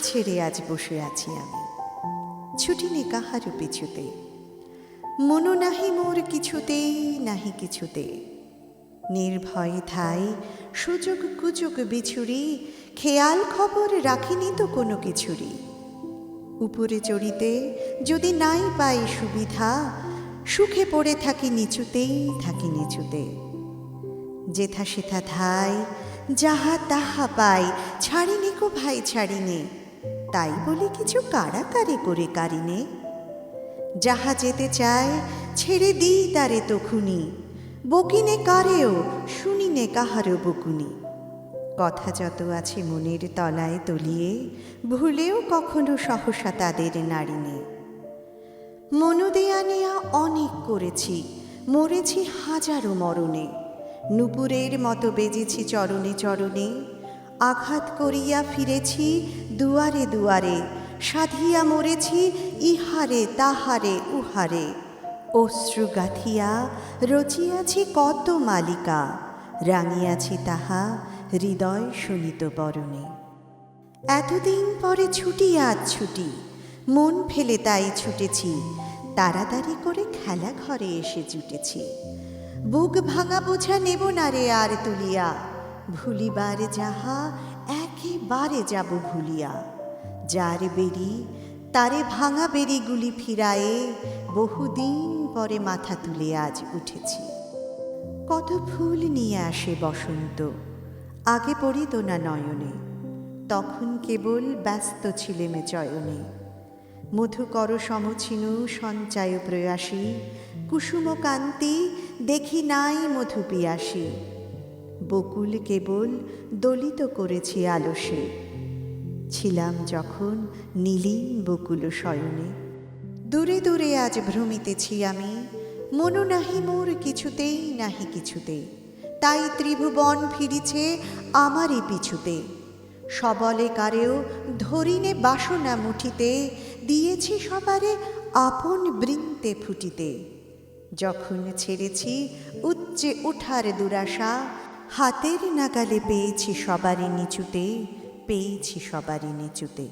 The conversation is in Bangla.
ছেড়ে আজ বসে আছি আমি, ছুটি নে কাহার পিছুতে, মনো নাহি মোর কিছুতেই নাহি কিছুতে। নির্ভয়ে ঠাই সুযোগ কুযোগ বিছুরি, খেয়াল খবর রাখিনি তো কোনো কিছুরই। উপরে চড়িতে যদি নাই পাই সুবিধা, সুখে পড়ে থাকি নিচুতেই থাকি নিচুতে। যেথা সেথা ধাই যাহা তাহা পাই, ছাড়িনে কো ভাই ছাড়িনে, তাই বলি কিছু কাড়াকাড়ি করে কারিনে। যাহা যেতে চায় ছেড়ে দিই তারে তখুনি, বকিনে কারেও শুনিনে কাহারও বকুনি। কথা যত আছে মনের তলায় তলিয়ে, ভুলেও কখনো সহসা তাদের নাড়িনে। মনো দেয়া নেয়া অনেক করেছি, মরেছি হাজারো মরণে, নূপুরের মতো বেজেছি চরণে চরণে। আঘাত করিয়া ফিরেছি দুয়ারে দুয়ারে, সাধিয়া মরেছি ইহারে তাহারে উহারে। অশ্রু গাথিয়া রচিয়াছি কত মালিকা, রাঙিয়াছি তাহা হৃদয় শোণিত বরণে। এতদিন পরে ছুটি আজ ছুটি, মন ফেলে তাই ছুটেছি, তাড়াতাড়ি করে খেলা ঘরে এসে জুটেছি। বুক ভাঙা বোঝা নেব না রে আর তুলিয়া, ভুলিবার যাহা একেবারে যাব ভুলিয়া। যার বেরি তারে ভাঙা বেরিগুলি ফিরায়ে, বহুদিন পরে মাথা তুলে আজ উঠেছি। কত ফুল নিয়ে আসে বসন্ত, আগে পড়িত না নয়নে, তখন কেবল ব্যস্ত ছিলেম চয়নে। মধুকর সমছিনু সঞ্চয় প্রয়াসী, কুসুম কান্তি দেখি নাই মধু পিয়াসী। বকুল কেবল দলিত করেছি আলসে, ছিলাম যখন নীলিম বকুল শয়নে। দূরে দূরে আজ ভ্রমিতেছি আমি, মনো নাহি মোর কিছুতেই নাহি কিছুতে, তাই ত্রিভুবন ফিরিছে আমারই পিছুতে। সবলে কারেও ধরিনে বাসনা মুঠিতে, দিয়েছি সবারে আপন বৃন্তে ফুটিতে। যখন ছেড়েছি উচ্চে উঠার দুরাশা, হাতের নাগালে পেয়েছি সবারই নিচুতে, পেয়েছি সবারই নিচুতে।